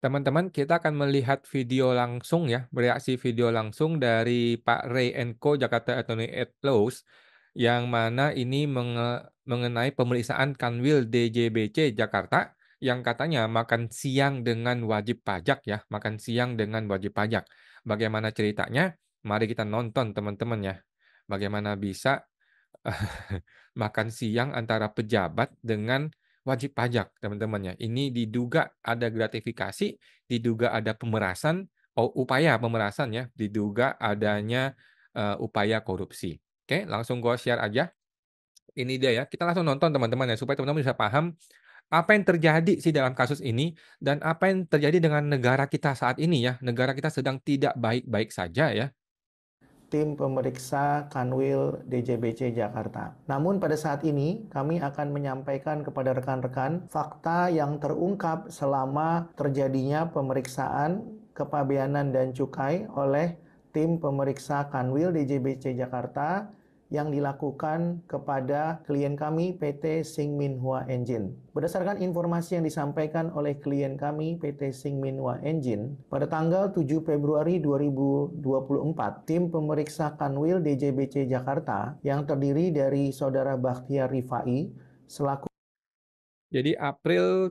Teman-teman, kita akan melihat video langsung ya, reaksi video langsung dari Pak Ray and Co Jakarta Attorney at Laws, yang mana ini mengenai pemeriksaan Kanwil DJBC Jakarta yang katanya makan siang dengan wajib pajak ya, makan siang dengan wajib pajak. Bagaimana ceritanya? Mari kita nonton teman-teman ya. Bagaimana bisa makan siang antara pejabat dengan wajib pajak, teman-teman ya. Ini diduga ada gratifikasi, diduga ada pemerasan, upaya pemerasan ya, diduga adanya upaya korupsi. Oke, langsung gua share aja. Ini dia ya. Kita langsung nonton teman-teman ya, supaya teman-teman bisa paham apa yang terjadi sih dalam kasus ini dan apa yang terjadi dengan negara kita saat ini ya. Negara kita sedang tidak baik-baik saja ya. Tim pemeriksa Kanwil DJBC Jakarta. Namun pada saat ini kami akan menyampaikan kepada rekan-rekan fakta yang terungkap selama terjadinya pemeriksaan kepabeanan dan cukai oleh tim pemeriksa Kanwil DJBC Jakarta yang dilakukan kepada klien kami PT Sing Minhua Engine. Berdasarkan informasi yang disampaikan oleh klien kami PT Sing Minhua Engine, pada tanggal 7 Februari 2024, tim pemeriksa Kanwil DJBC Jakarta yang terdiri dari Saudara Bakhtiar Rifai selaku Jadi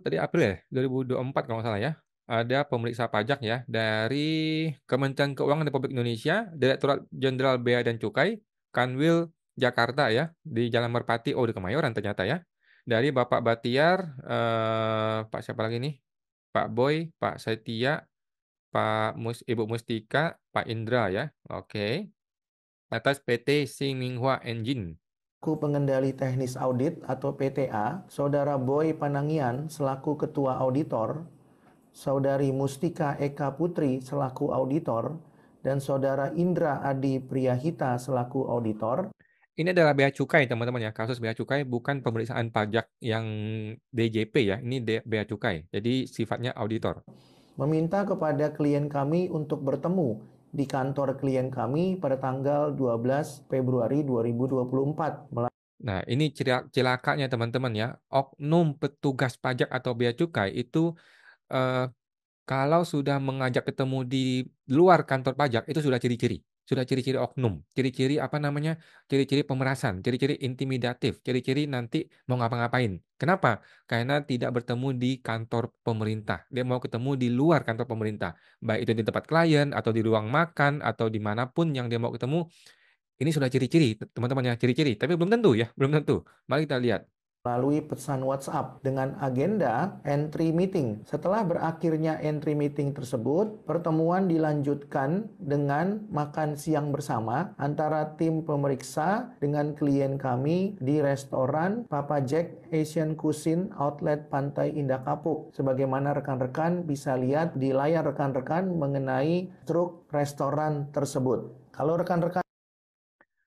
tadi April ya, 2024 kalau nggak salah ya, ada pemeriksa pajak ya dari Kementerian Keuangan Republik Indonesia, Direktorat Jenderal Bea dan Cukai, Kanwil Jakarta ya, di Jalan Merpati, di Kemayoran ternyata ya. Dari Bapak Batiar, Pak siapa lagi nih? Pak Boy, Pak Setia, Ibu Mustika, Pak Indra ya. Oke. Atas PT Sing Minghua Engine. Pengendali Teknis Audit atau PTA, Saudara Boy Panangian selaku Ketua Auditor, Saudari Mustika Eka Putri selaku auditor, dan Saudara Indra Adi Priyahita selaku auditor, Ini adalah bea cukai, teman-teman ya. Kasus bea cukai bukan pemeriksaan pajak yang DJP ya. Ini bea cukai. Jadi sifatnya auditor. meminta kepada klien kami untuk bertemu di kantor klien kami pada tanggal 12 Februari 2024. Nah, ini celakanya teman-teman ya. Oknum petugas pajak atau bea cukai itu eh, kalau sudah mengajak ketemu di luar kantor pajak, itu sudah ciri-ciri. Sudah ciri-ciri oknum. Ciri-ciri apa namanya? Ciri-ciri pemerasan. Ciri-ciri intimidatif. Ciri-ciri nanti mau ngapa-ngapain. Kenapa? Karena tidak bertemu di kantor pemerintah. Dia mau ketemu di luar kantor pemerintah. Baik itu di tempat klien, atau di ruang makan, atau dimanapun yang dia mau ketemu. Ini sudah ciri-ciri, teman-teman ya. Ciri-ciri. Tapi belum tentu ya. Belum tentu. Mari kita lihat. Melalui pesan WhatsApp dengan agenda entry meeting. Setelah berakhirnya entry meeting tersebut, pertemuan dilanjutkan dengan makan siang bersama antara tim pemeriksa dengan klien kami di restoran Papa Jack Asian Cuisine Outlet Pantai Indah Kapuk. Sebagaimana rekan-rekan bisa lihat di layar rekan-rekan mengenai truk restoran tersebut. Kalau rekan-rekan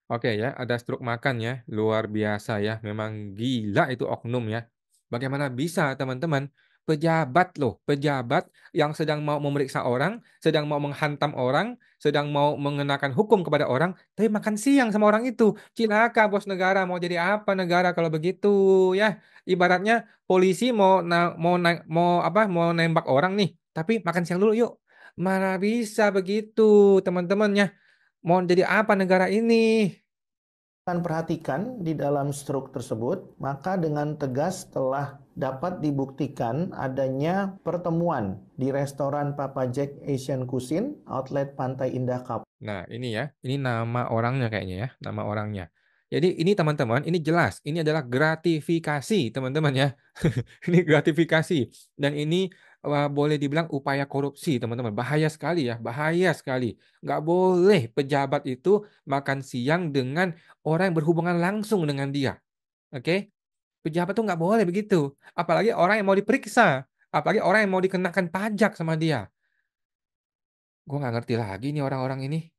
Oke ya, ada struk makan ya, luar biasa ya, memang gila itu oknum ya. Bagaimana bisa teman-teman, pejabat loh, pejabat yang sedang mau memeriksa orang, sedang mau menghantam orang, sedang mau mengenakan hukum kepada orang, tapi makan siang sama orang itu. Cilaka bos negara, mau jadi apa negara kalau begitu ya? Ibaratnya polisi mau nembak orang nih, tapi makan siang dulu yuk. Mana bisa begitu teman-teman ya? Mau jadi apa negara ini? perhatikan di dalam struk tersebut, maka dengan tegas telah dapat dibuktikan adanya pertemuan di restoran Papa Jack Asian Cuisine Outlet Pantai Indah Kapuk. Nah, ini ya, ini nama orangnya kayaknya ya, nama orangnya. Jadi ini teman-teman, ini jelas, ini adalah gratifikasi teman-teman ya. Ini gratifikasi dan ini boleh dibilang upaya korupsi teman-teman. Bahaya sekali ya, bahaya sekali. Nggak boleh pejabat itu makan siang dengan orang yang berhubungan langsung dengan dia. Oke? Pejabat tuh nggak boleh begitu. Apalagi orang yang mau diperiksa, apalagi orang yang mau dikenakan pajak sama dia. Gue nggak ngerti lagi nih orang-orang ini.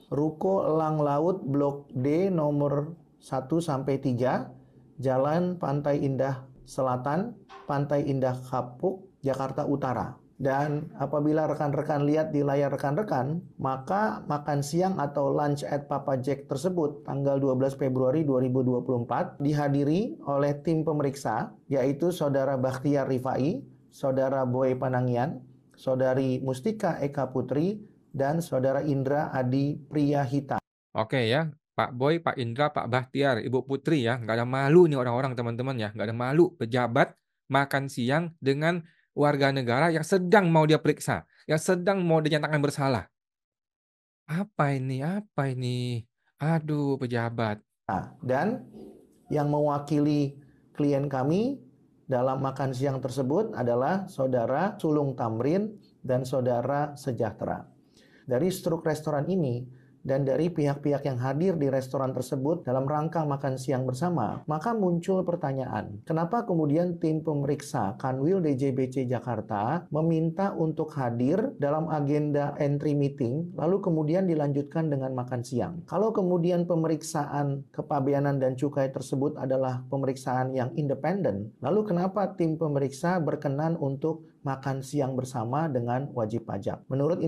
Ruko Elang Laut Blok D nomor 1-3, Jalan Pantai Indah Selatan, Pantai Indah Kapuk, Jakarta Utara. Dan apabila rekan-rekan lihat di layar rekan-rekan, maka makan siang atau lunch at Papa Jack tersebut tanggal 12 Februari 2024 dihadiri oleh tim pemeriksa, yaitu Saudara Bakhtiar Rifai, Saudara Boy Panangian, Saudari Mustika Eka Putri, dan Saudara Indra Adi Priyahita. Oke ya, Pak Boy, Pak Indra, Pak Bahtiar, Ibu Putri ya, nggak ada malu nih orang-orang teman-teman ya, nggak ada malu pejabat makan siang dengan warga negara yang sedang mau dia periksa, yang sedang mau dinyatakan bersalah. Apa ini? Apa ini? Aduh, pejabat. Dan yang mewakili klien kami dalam makan siang tersebut adalah Saudara Sulung Tamrin dan Saudara Sejahtera. Dari struktur restoran ini dan dari pihak-pihak yang hadir di restoran tersebut dalam rangka makan siang bersama, maka muncul pertanyaan, kenapa kemudian tim pemeriksa Kanwil DJBC Jakarta meminta untuk hadir dalam agenda entry meeting, lalu kemudian dilanjutkan dengan makan siang. Kalau kemudian pemeriksaan kepabeanan dan cukai tersebut adalah pemeriksaan yang independen, lalu kenapa tim pemeriksa berkenan untuk makan siang bersama dengan wajib pajak? Menurut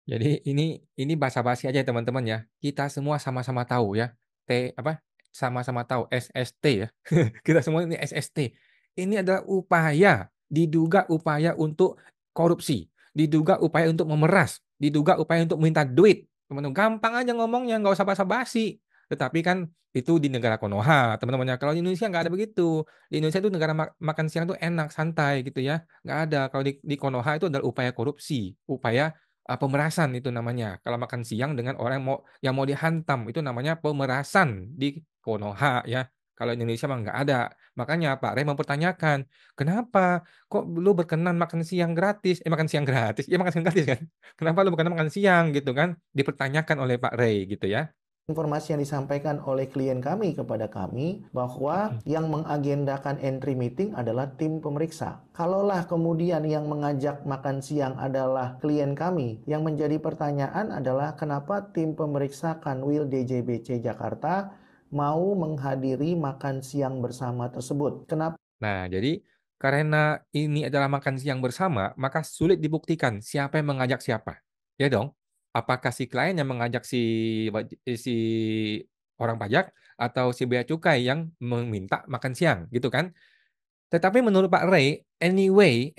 Jadi ini basa-basi aja ya teman-teman ya. Kita semua sama-sama tahu ya. Sama-sama tahu SST ya. Kita semua ini SST. Ini adalah diduga upaya untuk korupsi, diduga upaya untuk memeras, diduga upaya untuk minta duit. Teman-teman, gampang aja ngomongnya, nggak usah basa-basi. Tetapi kan itu di negara Konoha, teman-teman ya. Kalau di Indonesia nggak ada begitu. Di Indonesia itu negara makan siang tuh enak, santai gitu ya. Nggak ada. Kalau di Konoha itu adalah upaya korupsi, upaya pemerasan itu namanya. Kalau makan siang dengan orang yang mau dihantam itu namanya pemerasan di Konoha ya. Kalau Indonesia mah nggak ada. Makanya Pak Rey mempertanyakan, kenapa kok lu berkenan makan siang gratis? Makan siang gratis? Ya makan siang gratis kan? Kenapa lu berkenan makan siang gitu kan? Dipertanyakan oleh Pak Rey gitu ya. informasi yang disampaikan oleh klien kami kepada kami bahwa yang mengagendakan entry meeting adalah tim pemeriksa. Kalaulah kemudian yang mengajak makan siang adalah klien kami, yang menjadi pertanyaan adalah kenapa tim pemeriksa Kanwil DJBC Jakarta mau menghadiri makan siang bersama tersebut. Kenapa? Nah, jadi karena ini adalah makan siang bersama, maka sulit dibuktikan siapa yang mengajak siapa. Ya dong? Apakah si klien yang mengajak si orang pajak atau si bea cukai yang meminta makan siang, gitu kan? Tetapi menurut Pak Ray, anyway,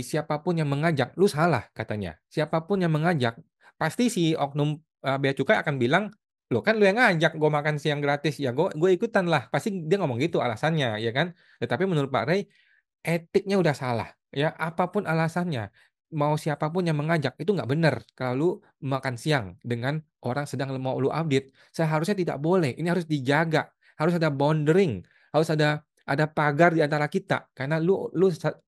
siapapun yang mengajak, lu salah katanya. Siapapun yang mengajak, pasti si oknum bea cukai akan bilang, lo kan lu yang ngajak gue makan siang gratis, ya gue ikutan lah. Pasti dia ngomong gitu alasannya, ya kan? Tetapi menurut Pak Ray, etiknya udah salah. Ya, apapun alasannya, mau siapapun yang mengajak itu nggak benar. Kalau lu makan siang dengan orang sedang mau lu update, seharusnya tidak boleh. Ini harus dijaga, harus ada boundary, harus ada pagar di antara kita. Karena lu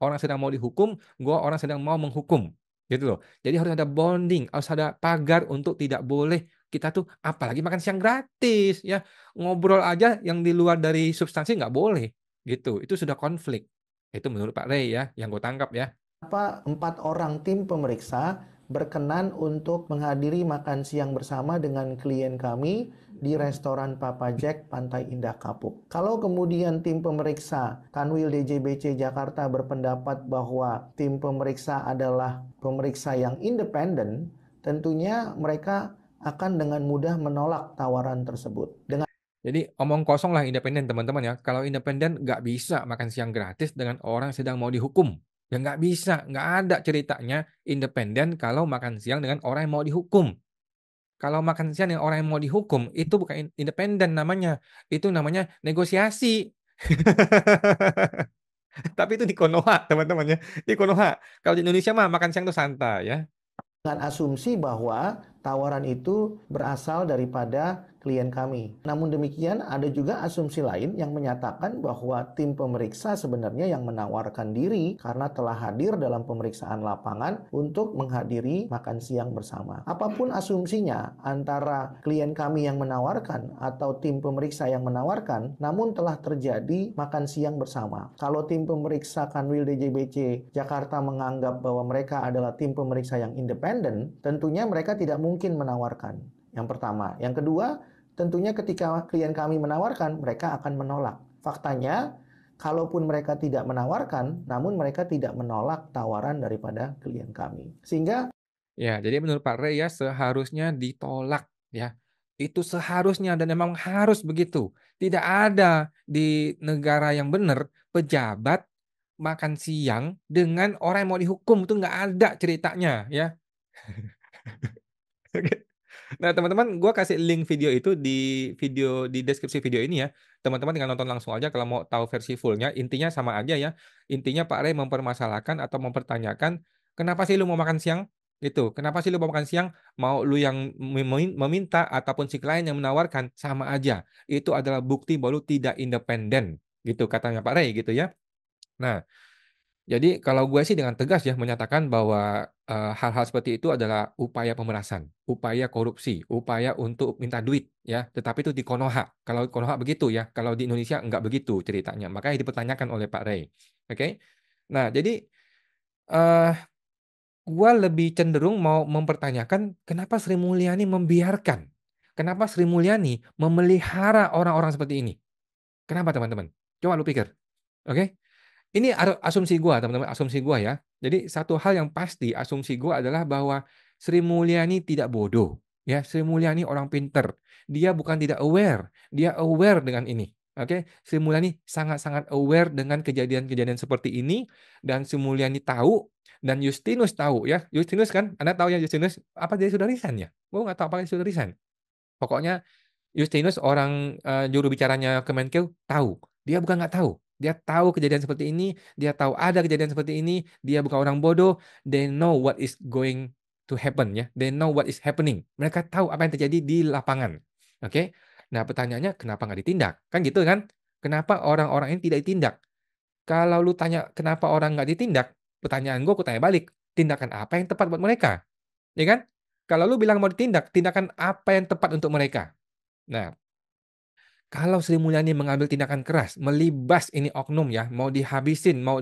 orang sedang mau dihukum, gua orang sedang mau menghukum, gitu loh. Jadi harus ada bonding, harus ada pagar untuk tidak boleh kita tuh apalagi makan siang gratis ya, ngobrol aja yang di luar dari substansi nggak boleh gitu. Itu sudah konflik. Itu menurut Pak Rey ya, yang gue tangkap ya. Kenapa 4 orang tim pemeriksa berkenan untuk menghadiri makan siang bersama dengan klien kami di restoran Papa Jack Pantai Indah Kapuk? Kalau kemudian tim pemeriksa Kanwil DJBC Jakarta berpendapat bahwa tim pemeriksa adalah pemeriksa yang independen, tentunya mereka akan dengan mudah menolak tawaran tersebut. Jadi omong kosong lah independen teman-teman ya. Kalau independen nggak bisa makan siang gratis dengan orang yang sedang mau dihukum. Ya nggak bisa, nggak ada ceritanya independen kalau makan siang dengan orang yang mau dihukum. Kalau makan siang dengan orang yang mau dihukum, itu bukan independen namanya. Itu namanya negosiasi. Tapi itu di Konoha teman-teman ya. Di Konoha. Kalau di Indonesia mah makan siang itu santai ya. Dengan asumsi bahwa tawaran itu berasal daripada klien kami. Namun demikian, ada juga asumsi lain yang menyatakan bahwa tim pemeriksa sebenarnya yang menawarkan diri karena telah hadir dalam pemeriksaan lapangan untuk menghadiri makan siang bersama. Apapun asumsinya, antara klien kami yang menawarkan atau tim pemeriksa yang menawarkan, namun telah terjadi makan siang bersama. Kalau tim pemeriksa Kanwil DJBC Jakarta menganggap bahwa mereka adalah tim pemeriksa yang independen, tentunya mereka tidak mungkin menawarkan. Yang pertama. Yang kedua, tentunya ketika klien kami menawarkan, mereka akan menolak. Faktanya, kalaupun mereka tidak menawarkan, namun mereka tidak menolak tawaran daripada klien kami. Sehingga Ya, jadi menurut Pak Rey ya seharusnya ditolak ya. Itu seharusnya dan memang harus begitu. Tidak ada di negara yang benar pejabat makan siang dengan orang yang mau dihukum, itu nggak ada ceritanya ya. Oke. Nah, teman-teman, gue kasih link video itu di deskripsi video ini ya. Teman-teman tinggal nonton langsung aja kalau mau tahu versi fullnya. Intinya sama aja ya. Intinya Pak Ray mempermasalahkan atau mempertanyakan kenapa sih lu mau makan siang? Gitu. Kenapa sih lu mau makan siang? Mau lu yang meminta ataupun si klien yang menawarkan sama aja. Itu adalah bukti bahwa lu tidak independen. Gitu katanya Pak Ray gitu ya. Nah, jadi kalau gue sih dengan tegas ya menyatakan bahwa hal-hal seperti itu adalah upaya pemerasan, upaya korupsi, upaya untuk minta duit ya. Tetapi itu di Konoha. Kalau Konoha begitu ya, kalau di Indonesia nggak begitu ceritanya. Makanya dipertanyakan oleh Pak Ray. Oke. Nah, jadi eh gue lebih cenderung mau mempertanyakan kenapa Sri Mulyani membiarkan, kenapa Sri Mulyani memelihara orang-orang seperti ini. Kenapa teman-teman? Coba lu pikir. Oke. Ini asumsi gua, teman-teman, asumsi gua ya. Jadi satu hal yang pasti, asumsi gua adalah bahwa Sri Mulyani tidak bodoh. Ya, Sri Mulyani orang pinter. Dia bukan tidak aware, dia aware dengan ini. Oke, Sri Mulyani sangat-sangat aware dengan kejadian-kejadian seperti ini dan Sri Mulyani tahu dan Justinus tahu ya. Justinus kan, Anda tahu ya Justinus apa dia sudah resign ya? Gua nggak tahu apa dia sudah resign. Pokoknya Justinus orang juru bicaranya Kemenkeu tahu. Dia bukan nggak tahu. Dia tahu kejadian seperti ini. Dia tahu ada kejadian seperti ini. Dia bukan orang bodoh. They know what is going to happen ya. They know what is happening. Mereka tahu apa yang terjadi di lapangan. Oke. Nah pertanyaannya kenapa nggak ditindak? Kan gitu kan? Kenapa orang-orang ini tidak ditindak? Kalau lu tanya kenapa orang nggak ditindak, pertanyaan gue aku tanya balik. Tindakan apa yang tepat buat mereka? Ya kan? Kalau lu bilang mau ditindak, tindakan apa yang tepat untuk mereka? Nah, kalau Sri Mulyani mengambil tindakan keras, melibas ini oknum ya, mau dihabisin, mau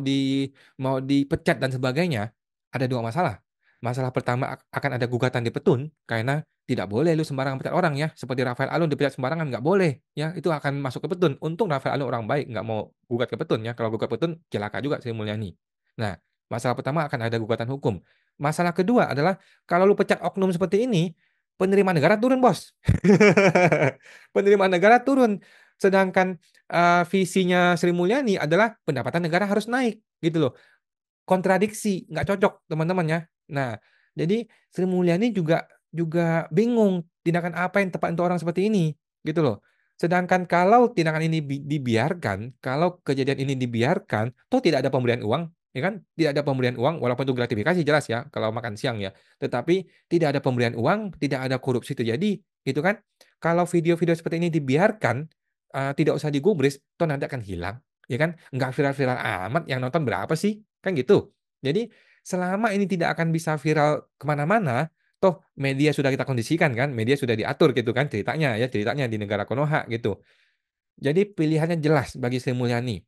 dipecat dan sebagainya, ada dua masalah. Masalah pertama akan ada gugatan di Petun karena tidak boleh lu sembarangan pecat orang ya, seperti Rafael Alun dipecat sembarangan nggak boleh ya, itu akan masuk ke Petun. Untung Rafael Alun orang baik nggak mau gugat ke Petun ya, kalau gugat Petun celaka juga Sri Mulyani. Nah, masalah pertama akan ada gugatan hukum. Masalah kedua adalah kalau lu pecat oknum seperti ini, penerimaan negara turun bos. Penerimaan negara turun. Sedangkan visinya Sri Mulyani adalah pendapatan negara harus naik gitu loh. Kontradiksi, nggak cocok teman-teman ya. Nah, jadi Sri Mulyani juga juga bingung tindakan apa yang tepat untuk orang seperti ini gitu loh. Sedangkan kalau tindakan ini dibiarkan, kalau kejadian ini dibiarkan, toh tidak ada pemberian uang, ya kan? Tidak ada pemberian uang, walaupun itu gratifikasi jelas ya, kalau makan siang ya. Tetapi tidak ada pemberian uang, tidak ada korupsi terjadi, gitu kan? Kalau video-video seperti ini dibiarkan, tidak usah digubris, toh nanti akan hilang, ya kan? Nggak viral-viral amat, yang nonton berapa sih? Kan gitu. Jadi selama ini tidak akan bisa viral kemana-mana, toh media sudah kita kondisikan kan, media sudah diatur gitu kan ceritanya ya, ceritanya di negara Konoha gitu. Jadi pilihannya jelas bagi Sri Mulyani.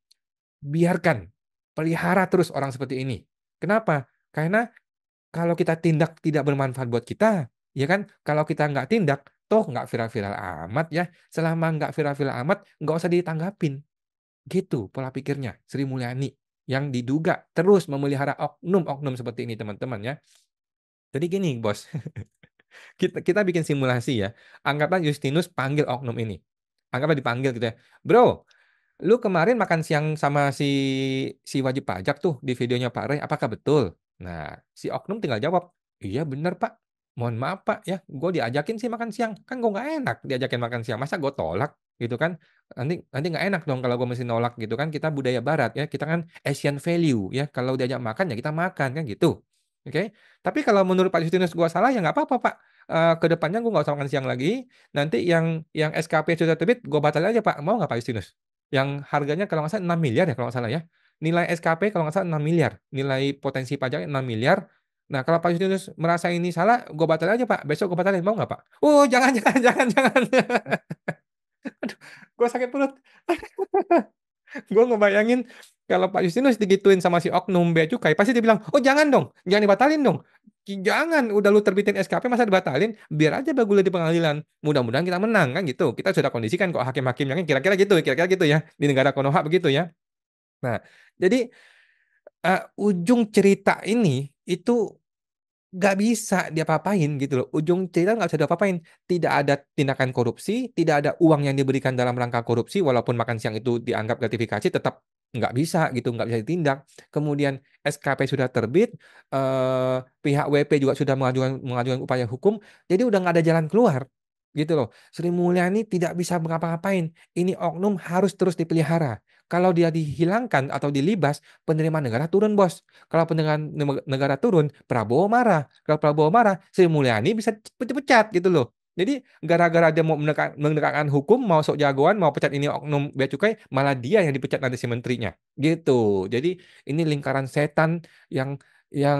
Biarkan, pelihara terus orang seperti ini. Kenapa? Karena kalau kita tindak tidak bermanfaat buat kita, ya kan? Kalau kita nggak tindak, toh nggak viral-viral amat ya. Selama nggak viral-viral amat, nggak usah ditanggapin. Gitu pola pikirnya Sri Mulyani yang diduga terus memelihara oknum-oknum seperti ini teman-teman ya. Jadi gini bos, kita bikin simulasi ya. Anggaplah Justinus panggil oknum ini. Anggaplah dipanggil gitu ya. Bro, lu kemarin makan siang sama si wajib pajak tuh di videonya Pak Ray, apakah betul? Nah, si oknum tinggal jawab, iya bener Pak. Mohon maaf Pak ya, gue diajakin sih makan siang. Kan gue nggak enak diajakin makan siang. Masa gue tolak gitu kan? Nanti nanti nggak enak dong kalau gue mesti nolak gitu kan. Kita budaya Barat ya, kita kan Asian value ya. Kalau diajak makan ya kita makan kan gitu. Oke, tapi kalau menurut Pak Justinus gue salah ya nggak apa-apa Pak. Ke depannya gue nggak usah makan siang lagi. Nanti yang SKP sudah terbit gue batal aja Pak. Mau nggak Pak Justinus? Yang harganya kalau nggak salah 6 miliar ya kalau nggak salah ya. Nilai SKP kalau nggak salah 6 miliar. Nilai potensi pajaknya 6 miliar. Nah, kalau Pak Justinus merasa ini salah, gue batal aja Pak. Besok gue batalin. Mau nggak Pak? Oh, jangan, jangan, jangan, jangan. Aduh, gue sakit perut. Gue ngebayangin kalau Pak Justinus digituin sama si oknum bea cukai, pasti dia bilang, oh jangan dong, jangan dibatalin dong. Jangan, udah lu terbitin SKP masa dibatalin, biar aja bergulir di pengadilan. Mudah-mudahan kita menang kan gitu. Kita sudah kondisikan kok hakim-hakim yang kira-kira gitu ya di negara Konoha begitu ya. Nah, jadi ujung cerita ini itu nggak bisa diapa-apain gitu loh. Ujung cerita nggak bisa diapa-apain. Tidak ada tindakan korupsi, tidak ada uang yang diberikan dalam rangka korupsi, walaupun makan siang itu dianggap gratifikasi, tetap nggak bisa gitu, nggak bisa ditindak. Kemudian SKP sudah terbit, pihak WP juga sudah mengajukan upaya hukum, jadi udah nggak ada jalan keluar, gitu loh. Sri Mulyani tidak bisa ngapa-ngapain. Ini oknum harus terus dipelihara. Kalau dia dihilangkan atau dilibas, penerimaan negara turun, bos. Kalau penerimaan negara turun, Prabowo marah. Kalau Prabowo marah, Sri Mulyani bisa pecat gitu loh. Jadi gara-gara dia mau menegakkan hukum, mau sok jagoan, mau pecat ini oknum bea cukai, malah dia yang dipecat nanti si menterinya. Gitu. Jadi ini lingkaran setan yang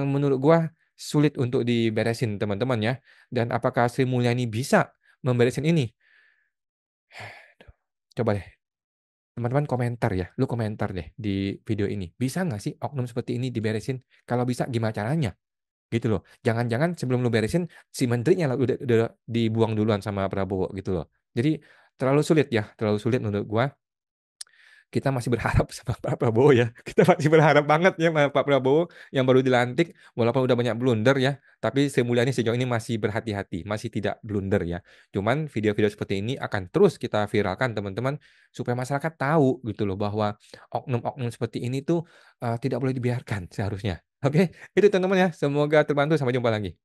menurut gua sulit untuk diberesin teman-teman ya. Dan apakah Sri Mulyani bisa memberesin ini? Coba deh teman-teman komentar ya. Lu komentar deh di video ini. Bisa nggak sih oknum seperti ini diberesin? Kalau bisa gimana caranya? Gitu loh. Jangan-jangan sebelum lu beresin si menterinya lah udah dibuang duluan sama Prabowo gitu loh. Jadi terlalu sulit ya, terlalu sulit menurut gua. Kita masih berharap sama Pak Prabowo ya. Kita masih berharap banget ya sama Pak Prabowo yang baru dilantik, walaupun udah banyak blunder ya, tapi Sri Mulyani sejauh ini masih berhati-hati, masih tidak blunder ya. Cuman video-video seperti ini akan terus kita viralkan teman-teman supaya masyarakat tahu gitu loh bahwa oknum-oknum seperti ini tuh tidak boleh dibiarkan seharusnya. Oke, itu teman-teman ya. Semoga terbantu. Sampai jumpa lagi.